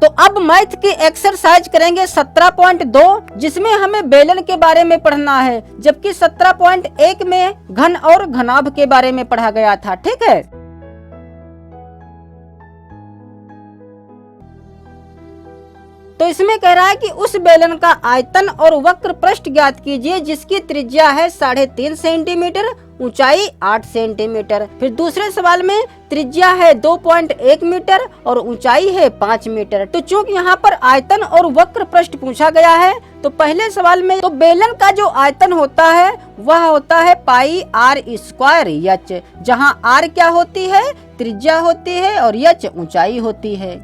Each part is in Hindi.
तो अब मैथ की एक्सरसाइज करेंगे 17.2, जिसमें हमें बेलन के बारे में पढ़ना है, जबकि 17.1 में घन और घनाभ के बारे में पढ़ा गया था। ठीक है, तो इसमें कह रहा है कि उस बेलन का आयतन और वक्र पृष्ठ ज्ञात कीजिए जिसकी त्रिज्या है 3.5 सेंटीमीटर, ऊंचाई 8 सेंटीमीटर। फिर दूसरे सवाल में त्रिज्या है 2.1 मीटर और ऊंचाई है 5 मीटर। तो चूंकि यहाँ पर आयतन और वक्र पृष्ठ पूछा गया है, तो पहले सवाल में तो बेलन का जो आयतन होता है वह होता है पाई आर स्क्वायर एच, जहाँ आर क्या होती है, त्रिज्या होती है, और एच ऊंचाई होती है।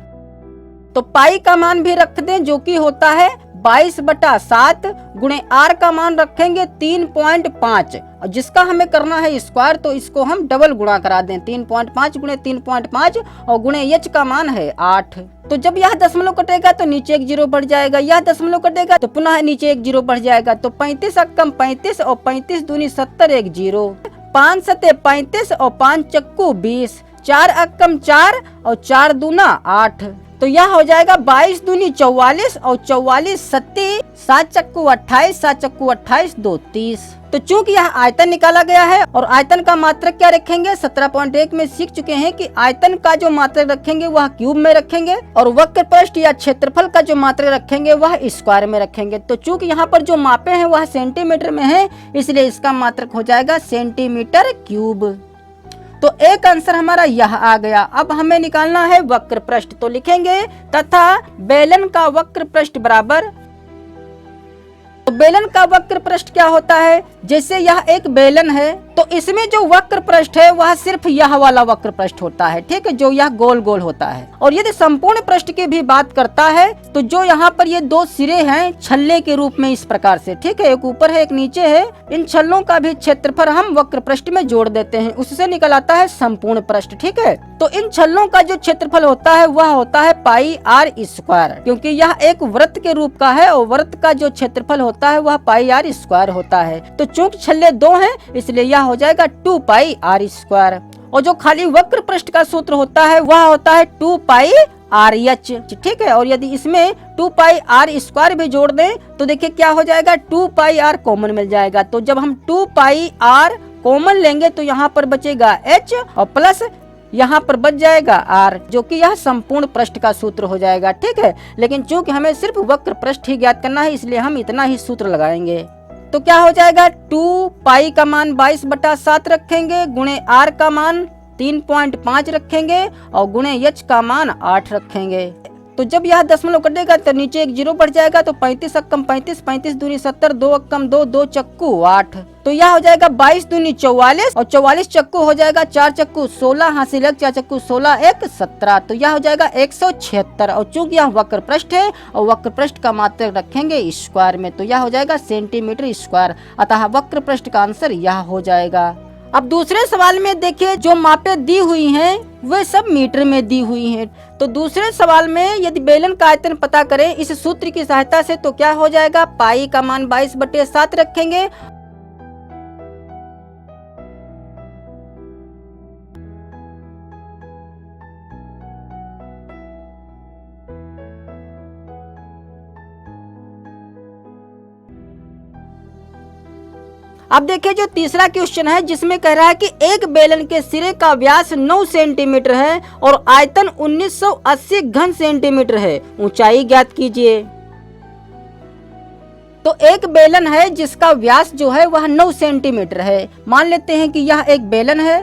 तो पाई का मान भी रख दें जो कि होता है 22/7 गुणे आर का मान रखेंगे 3.5, और जिसका हमें करना है स्क्वायर, तो इसको हम डबल गुणा करा दें, 3.5 गुणे 3.5 और गुणे एच का मान है 8। तो जब यह दशमलव कटेगा तो नीचे एक जीरो बढ़ जाएगा, यह दशमलव कटेगा तो पुनः नीचे एक जीरो बढ़ जाएगा। तो 35 अक्कम 35 और 35 दूनी 70, एक जीरो, 5 सते 35 और 5 चक्कू 20, 4 अक्कम 4 और 4 दूना 8। तो यह हो जाएगा 22 दूनी 44 और 44 सत्ती 7 चक्कू 28, 7 चक्कू 28, 2 30। तो चूंकि यह आयतन निकाला गया है और आयतन का मात्रक क्या रखेंगे, 17.1 में सीख चुके हैं कि आयतन का जो मात्रक रखेंगे वह क्यूब में रखेंगे और वक्र पृष्ठ या क्षेत्रफल का जो मात्रक रखेंगे वह स्क्वायर में रखेंगे। तो चूंकि यहाँ पर जो मापे हैं वह सेंटीमीटर में है, इसलिए इसका मात्रक हो जाएगा सेंटीमीटर क्यूब। तो एक आंसर हमारा यह आ गया। अब हमें निकालना है वक्र पृष्ठ, तो लिखेंगे तथा बेलन का वक्र पृष्ठ बराबर, तो बेलन का वक्र पृष्ठ क्या होता है, जैसे यह एक बेलन है तो इसमें जो वक्र पृष्ठ है वह सिर्फ यह वाला वक्र पृष्ठ होता है, ठीक है, जो यह गोल गोल होता है। और यदि संपूर्ण पृष्ठ की भी बात करता है तो जो यहाँ पर ये दो सिरे हैं छल्ले के रूप में इस प्रकार से, ठीक है, एक ऊपर है एक नीचे है, इन छल्लों का भी क्षेत्रफल हम वक्र पृष्ठ में जोड़ देते हैं, उससे निकल आता है संपूर्ण पृष्ठ। ठीक है, तो इन छल्लों का जो क्षेत्रफल होता है वह होता है पाई आर स्क्वायर, क्योंकि यह एक वृत्त के रूप का है और वृत्त का जो क्षेत्रफल होता है वह पाई आर स्क्वायर होता है। तो चूंकि छल्ले दो हैं इसलिए यह हो जाएगा 2 पाई आर स्क्वायर। और जो खाली वक्र पृष्ठ का सूत्र होता है वह होता है 2 पाई आर एच, ठीक है। और यदि इसमें 2 पाई आर स्क्वायर भी जोड़ दें तो देखिए क्या हो जाएगा, 2 पाई आर कॉमन मिल जाएगा। तो जब हम 2 पाई आर कॉमन लेंगे तो यहाँ पर बचेगा एच और प्लस यहाँ पर बच जाएगा आर, जो कि यह संपूर्ण पृष्ठ का सूत्र हो जाएगा। ठीक है, लेकिन चूंकि हमें सिर्फ वक्र पृष्ठ ही ज्ञात करना है इसलिए हम इतना ही सूत्र लगाएंगे। तो क्या हो जाएगा, 2 पाई का मान 22/7 रखेंगे, गुणे आर का मान 3.5 रखेंगे और गुणे एच का मान 8 रखेंगे। तो जब यह दशमलव कटेगा तो नीचे एक जीरो बढ़ जाएगा, तो 35 अक्कम 35, 35 दूनी 70, 2 अक्कम 2, 2 चक्कू 8। तो यह हो जाएगा 22 दूनी 44 और 44 चक्कू हो जाएगा 4 चक्कू 16, हासिल 4 चक्कू 16, 1 17। तो यह हो जाएगा 176। और चूंकि यह वक्र पृष्ठ है और वक्र पृष्ठ का मात्रक रखेंगे स्क्वायर में, तो यह हो जाएगा सेंटीमीटर स्क्वायर। अतः वक्र पृष्ठ का आंसर यह हो जाएगा। अब दूसरे सवाल में देखिए जो मापे दी हुई हैं वे सब मीटर में दी हुई हैं। तो दूसरे सवाल में यदि बेलन का आयतन पता करें इस सूत्र की सहायता से तो क्या हो जाएगा, पाई का मान 22/7 रखेंगे। अब देखिए जो तीसरा क्वेश्चन है जिसमें कह रहा है कि एक बेलन के सिरे का व्यास 9 सेंटीमीटर है और आयतन 1980 घन सेंटीमीटर है, ऊंचाई ज्ञात कीजिए। तो एक बेलन है जिसका व्यास जो है वह 9 सेंटीमीटर है। मान लेते हैं कि यह एक बेलन है,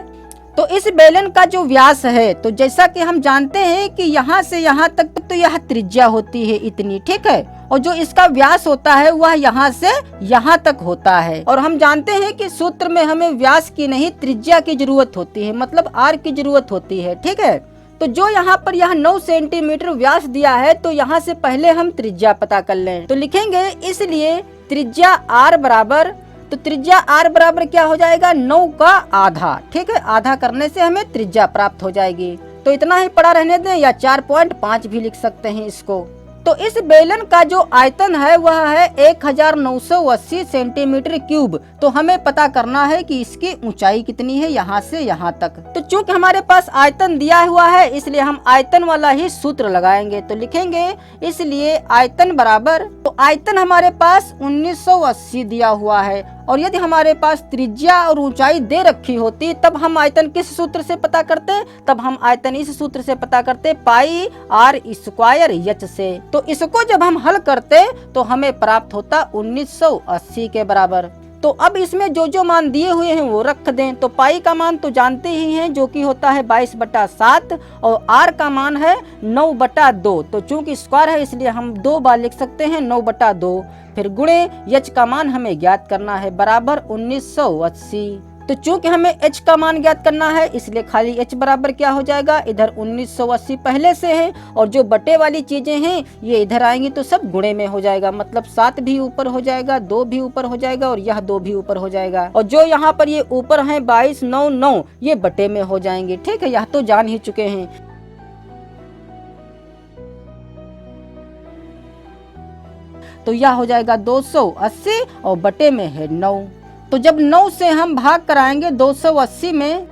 तो इस बेलन का जो व्यास है, तो जैसा कि हम जानते हैं कि यहाँ से यहाँ तक तो यह त्रिज्या होती है इतनी, ठीक है, और जो इसका व्यास होता है वह यहाँ से यहाँ तक होता है। और हम जानते हैं कि सूत्र में हमें व्यास की नहीं त्रिज्या की जरूरत होती है, मतलब आर की जरूरत होती है। ठीक है, तो जो यहाँ पर यह 9 सेंटीमीटर व्यास दिया है तो यहाँ से पहले हम त्रिज्या पता कर लें। तो लिखेंगे इसलिए त्रिज्या आर बराबर, तो त्रिज्या आर बराबर क्या हो जाएगा, 9 का आधा। ठीक है, आधा करने से हमें त्रिज्या प्राप्त हो जाएगी। तो इतना ही पड़ा रहने दें या 4.5 भी लिख सकते हैं इसको। तो तो इस बेलन का जो आयतन है वह है 1980 सेंटीमीटर क्यूब। तो हमें पता करना है कि इसकी ऊंचाई कितनी है यहाँ से यहाँ तक। तो चूंकि हमारे पास आयतन दिया हुआ है इसलिए हम आयतन वाला ही सूत्र लगाएंगे। तो लिखेंगे इसलिए आयतन बराबर, तो आयतन हमारे पास 1980 दिया हुआ है और यदि हमारे पास त्रिज्या और ऊंचाई दे रखी होती तब हम आयतन किस सूत्र से पता करते? तब हम आयतन इस सूत्र से पता करते, पाई आर स्क्वायर एच से। तो इसको जब हम हल करते तो हमें प्राप्त होता 1980 के बराबर। तो अब इसमें जो जो मान दिए हुए हैं वो रख दें। तो पाई का मान तो जानते ही हैं जो कि होता है 22/7 और आर का मान है 9/2। तो चूंकि स्क्वायर है इसलिए हम 2 बार लिख सकते हैं 9/2। फिर गुणे एच का मान हमें ज्ञात करना है बराबर 1980। तो चूंकि हमें h का मान ज्ञात करना है इसलिए खाली h बराबर क्या हो जाएगा, इधर 1980 पहले से है और जो बटे वाली चीजें हैं ये इधर आएंगी तो सब गुणे में हो जाएगा। मतलब 7 भी ऊपर हो जाएगा, 2 भी ऊपर हो जाएगा और यह 2 भी ऊपर हो जाएगा। और जो यहाँ पर ये ऊपर है 22, 9, 9 ये बटे में हो जाएंगे। ठीक है, यह तो जान ही चुके हैं। तो यह हो जाएगा 280 और बटे में है 9। तो जब 9 से हम भाग कराएंगे 280 में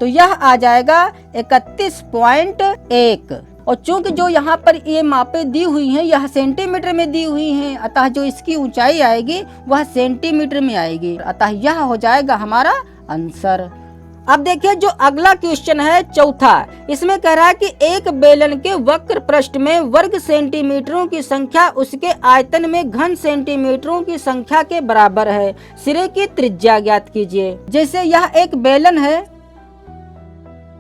तो यह आ जाएगा 31.1। और चूंकि जो यहाँ पर ये मापे दी हुई हैं यह सेंटीमीटर में दी हुई हैं, अतः जो इसकी ऊंचाई आएगी वह सेंटीमीटर में आएगी। अतः यह हो जाएगा हमारा आंसर। अब देखिए जो अगला क्वेश्चन है चौथा, इसमें कह रहा है कि एक बेलन के वक्र पृष्ठ में वर्ग सेंटीमीटरों की संख्या उसके आयतन में घन सेंटीमीटरों की संख्या के बराबर है। सिरे की त्रिज्या ज्ञात कीजिए। जैसे यह एक बेलन है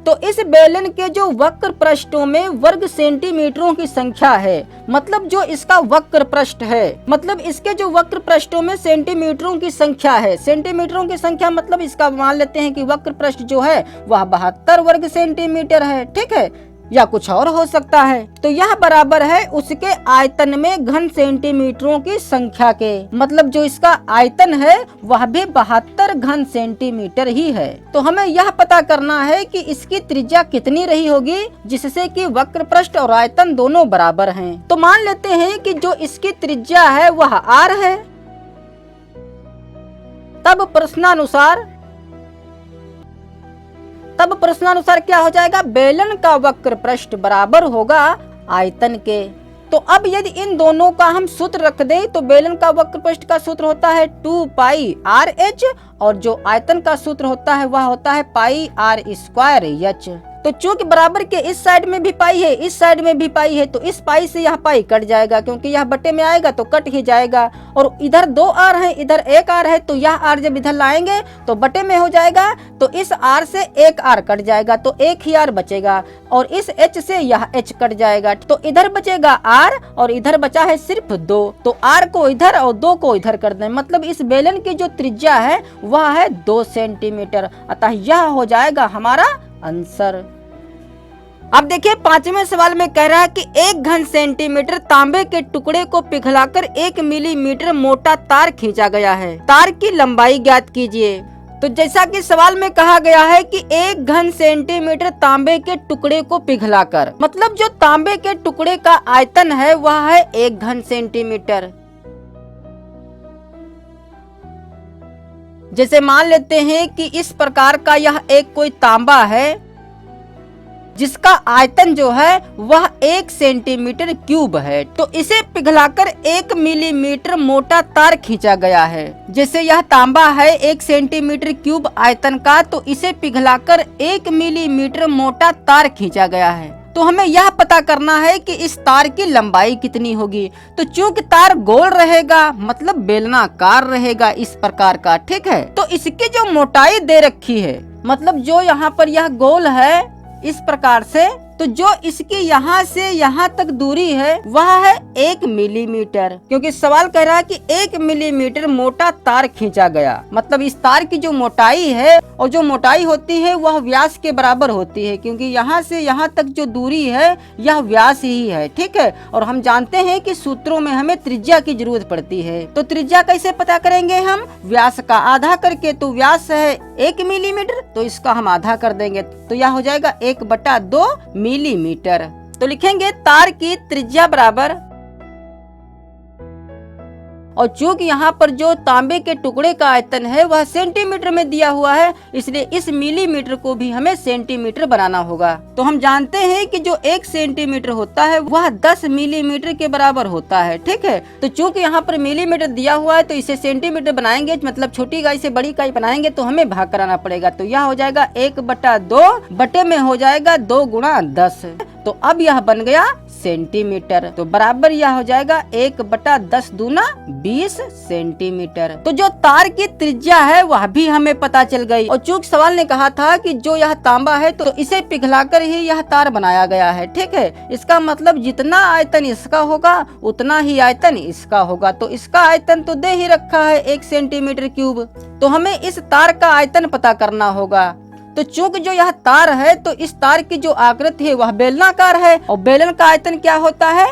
तो इस बेलन के जो वक्र पृष्ठों में वर्ग सेंटीमीटरों की संख्या है, मतलब जो इसका वक्र पृष्ठ है, मतलब इसके जो वक्र पृष्ठों में सेंटीमीटरों की संख्या है। सेंटीमीटरों की संख्या मतलब इसका मान लेते हैं कि वक्र पृष्ठ जो है वह 72 वर्ग सेंटीमीटर है। ठीक है, या कुछ और हो सकता है। तो यह बराबर है उसके आयतन में घन सेंटीमीटरों की संख्या के, मतलब जो इसका आयतन है वह भी 72 घन सेंटीमीटर ही है। तो हमें यह पता करना है कि इसकी त्रिज्या कितनी रही होगी जिससे कि वक्र पृष्ठ और आयतन दोनों बराबर हैं। तो मान लेते हैं कि जो इसकी त्रिज्या है वह r है। तब प्रश्नानुसार क्या हो जाएगा, बेलन का वक्र पृष्ठ बराबर होगा आयतन के। तो अब यदि इन दोनों का हम सूत्र रख दें तो बेलन का वक्र पृष्ठ का सूत्र होता है 2 पाई आर एच और जो आयतन का सूत्र होता है वह होता है पाई आर स्क्वायर एच। तो चूंकि बराबर के इस साइड में भी पाई है इस साइड में भी पाई है तो इस पाई से यह पाई कट जाएगा, क्योंकि यह बटे में आएगा तो कट ही जाएगा। और इधर 2 आर है इधर 1 आर है तो यह आर जब इधर लाएंगे तो बटे में हो जाएगा। तो इस आर से 1 आर कट जाएगा तो 1 ही आर बचेगा और इस एच से यह एच कट जाएगा तो इधर बचेगा आर और इधर बचा है सिर्फ 2। तो आर को इधर और 2 को इधर कर दें, मतलब इस बेलन की जो त्रिज्या है वह है 2 सेंटीमीटर। अतः यह हो जाएगा हमारा आंसर। अब देखिए 5वें सवाल में कह रहा है कि 1 घन सेंटीमीटर तांबे के टुकड़े को पिघलाकर 1 मिलीमीटर मोटा तार खींचा गया है। तार की लंबाई ज्ञात कीजिए। तो जैसा कि सवाल में कहा गया है कि 1 घन सेंटीमीटर तांबे के टुकड़े को पिघलाकर, मतलब जो तांबे के टुकड़े का आयतन है वह है 1 घन सेंटीमीटर। जैसे मान लेते हैं कि इस प्रकार का यह एक कोई तांबा है जिसका आयतन जो है वह 1 सेंटीमीटर क्यूब है। तो इसे पिघलाकर 1 मिलीमीटर मोटा तार खींचा गया है। जैसे यह तांबा है 1 सेंटीमीटर क्यूब आयतन का, तो इसे पिघलाकर 1 मिलीमीटर मोटा तार खींचा गया है। तो हमें यह पता करना है कि इस तार की लंबाई कितनी होगी। तो चूंकि तार गोल रहेगा मतलब बेलनाकार रहेगा इस प्रकार का, ठीक है। तो इसकी जो मोटाई दे रखी है, मतलब जो यहाँ पर यह गोल है इस प्रकार से, तो जो इसकी यहाँ से यहाँ तक दूरी है वह है 1 मिलीमीटर, क्योंकि सवाल कह रहा है कि 1 मिलीमीटर मोटा तार खींचा गया। मतलब इस तार की जो मोटाई है और जो मोटाई होती है वह व्यास के बराबर होती है, क्योंकि यहाँ से यहाँ तक जो दूरी है यह व्यास ही है, ठीक है। और हम जानते हैं कि सूत्रों में हमें त्रिज्या की जरूरत पड़ती है। तो त्रिज्या कैसे पता करेंगे हम, व्यास का आधा करके। तो व्यास है 1 मिलीमीटर तो इसका हम आधा कर देंगे तो यह हो जाएगा 1/2 मिलीमीटर। तो तो लिखेंगे तार की त्रिज्या बराबर, और चूंकि यहाँ पर जो तांबे के टुकड़े का आयतन है वह सेंटीमीटर में दिया हुआ है, इसलिए इस मिलीमीटर को भी हमें सेंटीमीटर बनाना होगा। तो हम जानते हैं कि जो 1 सेंटीमीटर होता है वह 10 मिलीमीटर के बराबर होता है। ठीक है, तो चूंकि यहाँ पर मिलीमीटर दिया हुआ है तो इसे सेंटीमीटर बनाएंगे, मतलब छोटी इकाई से बड़ी इकाई बनाएंगे तो हमें भाग कराना पड़ेगा। तो यह हो जाएगा 1/2 बटे में हो जाएगा 2 × 10। तो अब यह बन गया सेंटीमीटर। तो बराबर यह हो जाएगा 1/10 दूना 20 सेंटीमीटर। तो जो तार की त्रिज्या है वह भी हमें पता चल गई। और चूंकि सवाल ने कहा था कि जो यह तांबा है तो इसे पिघलाकर ही यह तार बनाया गया है। ठीक है, इसका मतलब जितना आयतन इसका होगा उतना ही आयतन इसका होगा। तो इसका आयतन तो दे ही रखा है 1 सेंटीमीटर क्यूब। तो हमें इस तार का आयतन पता करना होगा। तो चूंकि जो यह तार है तो इस तार की जो आकृति है वह बेलनाकार है, और बेलन का आयतन क्या होता है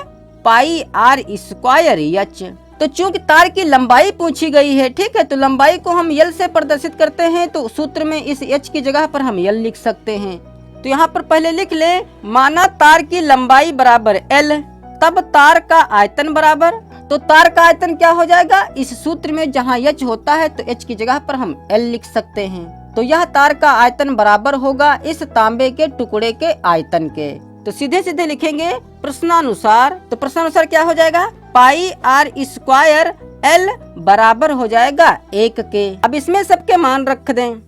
πr² h। तो चूंकि तार की लंबाई पूछी गई है, ठीक है, तो लंबाई को हम L से प्रदर्शित करते हैं। तो सूत्र में इस h की जगह पर हम L लिख सकते हैं। तो यहाँ पर पहले लिख ले, माना तार की लंबाई बराबर L, तब तार का आयतन बराबर, तो तार का आयतन क्या हो जाएगा, इस सूत्र में जहाँ h होता है तो h की जगह पर हम L लिख सकते हैं। तो यह तार का आयतन बराबर होगा इस तांबे के टुकड़े के आयतन के। तो सीधे सीधे लिखेंगे प्रश्नानुसार। तो प्रश्नानुसार क्या हो जाएगा, πr² L बराबर हो जाएगा 1 के। अब इसमें सबके मान रख दें।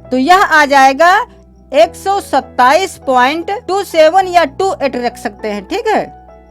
तो यह आ जाएगा 127.27 या 28 रख सकते हैं। ठीक है,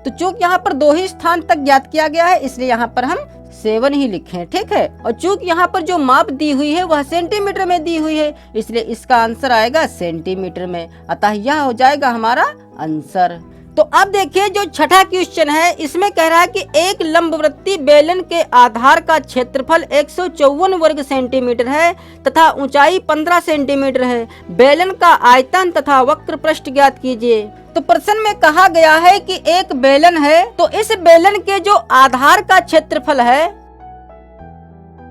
तो चूंकि यहाँ पर 2 ही स्थान तक ज्ञात किया गया है इसलिए यहाँ पर हम 7 ही लिखे। ठीक है, और चूंकि यहाँ पर जो माप दी हुई है वह सेंटीमीटर में दी हुई है इसलिए इसका आंसर आएगा सेंटीमीटर में। अतः यह हो जाएगा हमारा आंसर। तो अब देखिए जो छठा क्वेश्चन है, इसमें कह रहा है कि एक लंबवृत्तीय बेलन के आधार का क्षेत्रफल 154 वर्ग सेंटीमीटर है तथा ऊंचाई 15 सेंटीमीटर है। बेलन का आयतन तथा वक्र पृष्ठ ज्ञात कीजिए। तो प्रश्न में कहा गया है कि एक बेलन है, तो इस बेलन के जो आधार का क्षेत्रफल है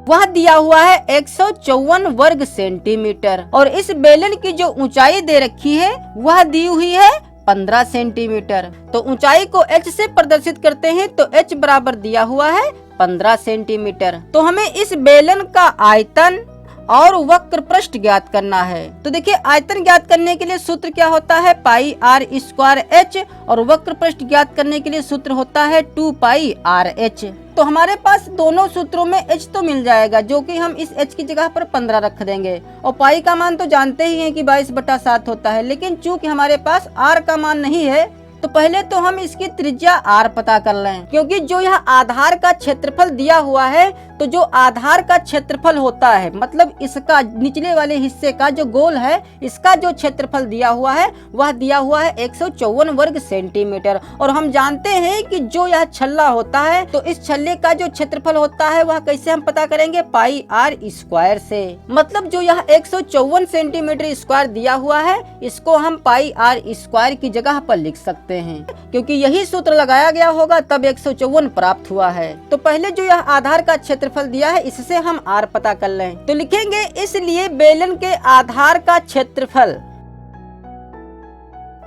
वह दिया हुआ है 154 वर्ग सेंटीमीटर, और इस बेलन की जो ऊंचाई दे रखी है वह दी हुई है 15 सेंटीमीटर। तो ऊंचाई को h से प्रदर्शित करते हैं तो h बराबर दिया हुआ है 15 सेंटीमीटर। तो हमें इस बेलन का आयतन और वक्र पृष्ठ ज्ञात करना है। तो देखिए आयतन ज्ञात करने के लिए सूत्र क्या होता है πr²h, और वक्र पृष्ठ ज्ञात करने के लिए सूत्र होता है 2πrh। तो हमारे पास दोनों सूत्रों में h तो मिल जाएगा, जो कि हम इस h की जगह पर 15 रख देंगे। और पाई का मान तो जानते ही हैं कि 22/7 होता है, लेकिन चूंकि हमारे पास r का मान नहीं है तो पहले तो हम इसकी त्रिज्या r पता कर लें, क्योंकि जो यह आधार का क्षेत्रफल दिया हुआ है तो जो आधार का क्षेत्रफल होता है मतलब इसका निचले वाले हिस्से का जो गोल है इसका जो क्षेत्रफल दिया हुआ है वह दिया हुआ है 154 वर्ग सेंटीमीटर। और हम जानते हैं कि जो यह छल्ला होता है तो इस छल्ले का जो क्षेत्रफल होता है वह कैसे हम पता करेंगे πr² से। मतलब जो यह 154 सेंटीमीटर स्क्वायर दिया हुआ है इसको हम πr² की जगह पर लिख सकते हैं, क्योंकि यही सूत्र लगाया गया होगा तब 154 प्राप्त हुआ है। तो पहले जो यह आधार का क्षेत्रफल दिया है इससे हम r पता कर लें। तो लिखेंगे इसलिए बेलन के आधार का क्षेत्रफल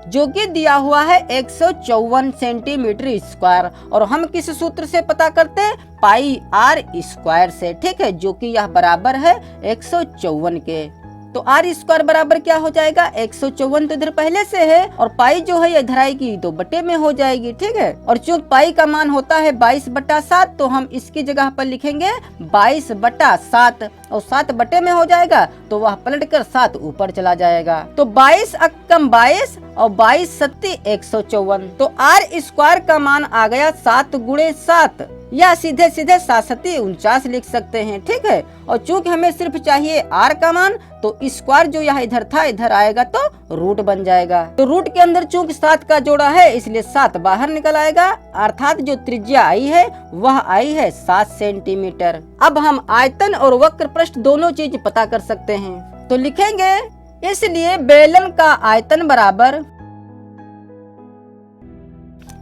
जो कि दिया हुआ है 154 सेंटीमीटर स्क्वायर, और हम किस सूत्र से पता करते हैं πr² से। ठीक है, जो कि यह बराबर है 154 के। तो r² बराबर क्या हो जाएगा 154 तो इधर पहले से है, और पाई जो है इधर आएगी तो बटे में हो जाएगी। ठीक है, और चूंकि पाई का मान होता है 22/7 तो हम इसकी जगह पर लिखेंगे 22/7, और 7 बटे में हो जाएगा तो वह पलट कर 7 ऊपर चला जाएगा। तो 22 × 22 और 22 7 154। तो r² का मान आ गया 7 × 7, या सीधे सीधे 7 49 लिख सकते हैं। ठीक है, और चूंकि हमें सिर्फ चाहिए r का मान तो स्क्वायर जो यहाँ इधर था इधर आएगा तो रूट बन जाएगा। तो रूट के अंदर चूंकि 7 का जोड़ा है इसलिए 7 बाहर निकल आएगा, अर्थात जो त्रिज्या आई है वह आई है 7 सेंटीमीटर। अब हम आयतन और वक्र पृष्ठ दोनों चीज पता कर सकते हैं। तो लिखेंगे इसलिए बेलन का आयतन बराबर,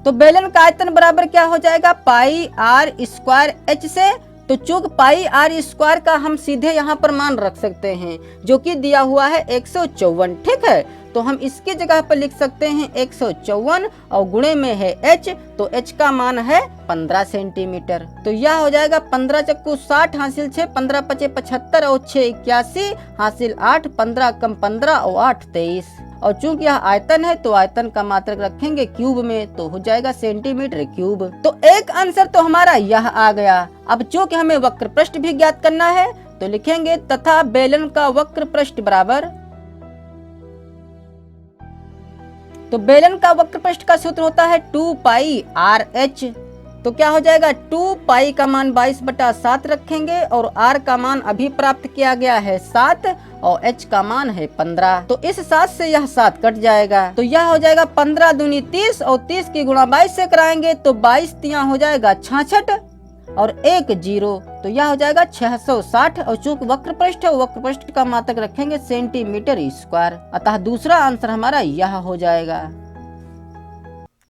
तो बेलन का आयतन बराबर क्या हो जाएगा, पाई आर स्क्वायर एच से। तो चूंकि पाई आर स्क्वायर का हम सीधे यहाँ पर मान रख सकते हैं जो कि दिया हुआ है 154, ठीक है। तो हम इसकी जगह पर लिख सकते हैं 154 और गुणे में है h, तो h का मान है 15 सेंटीमीटर। तो यह हो जाएगा 15 चक्कू 60 हासिल 6, 15 पचे 75 और 6 81 हासिल 8, 15 कम 15 और 8 23। और चूंकि यह आयतन है तो आयतन का मात्रक रखेंगे क्यूब में, तो हो जाएगा सेंटीमीटर क्यूब। तो एक आंसर तो हमारा यह आ गया। अब चूंकि हमें वक्र पृष्ठ भी ज्ञात करना है तो लिखेंगे तथा बेलन का वक्र पृष्ठ बराबर, तो बेलन का वक्र पृष्ठ का सूत्र होता है 2 पाई आर एच। तो क्या हो जाएगा, 2 पाई का मान 22/7 रखेंगे और r का मान अभी प्राप्त किया गया है 7 और h का मान है 15। तो इस 7 से यह 7 कट जाएगा, तो यह हो जाएगा 15 दूनी 30 और 30 की गुणा 22 से कराएंगे तो 22 तिया हो जाएगा 66 और 1 0, तो यह हो जाएगा 660। और चूंकि वक्र पृष्ठ है, वक्र पृष्ठ का मात्रक रखेंगे सेंटीमीटर स्क्वायर, अतः दूसरा आंसर हमारा यह हो जाएगा।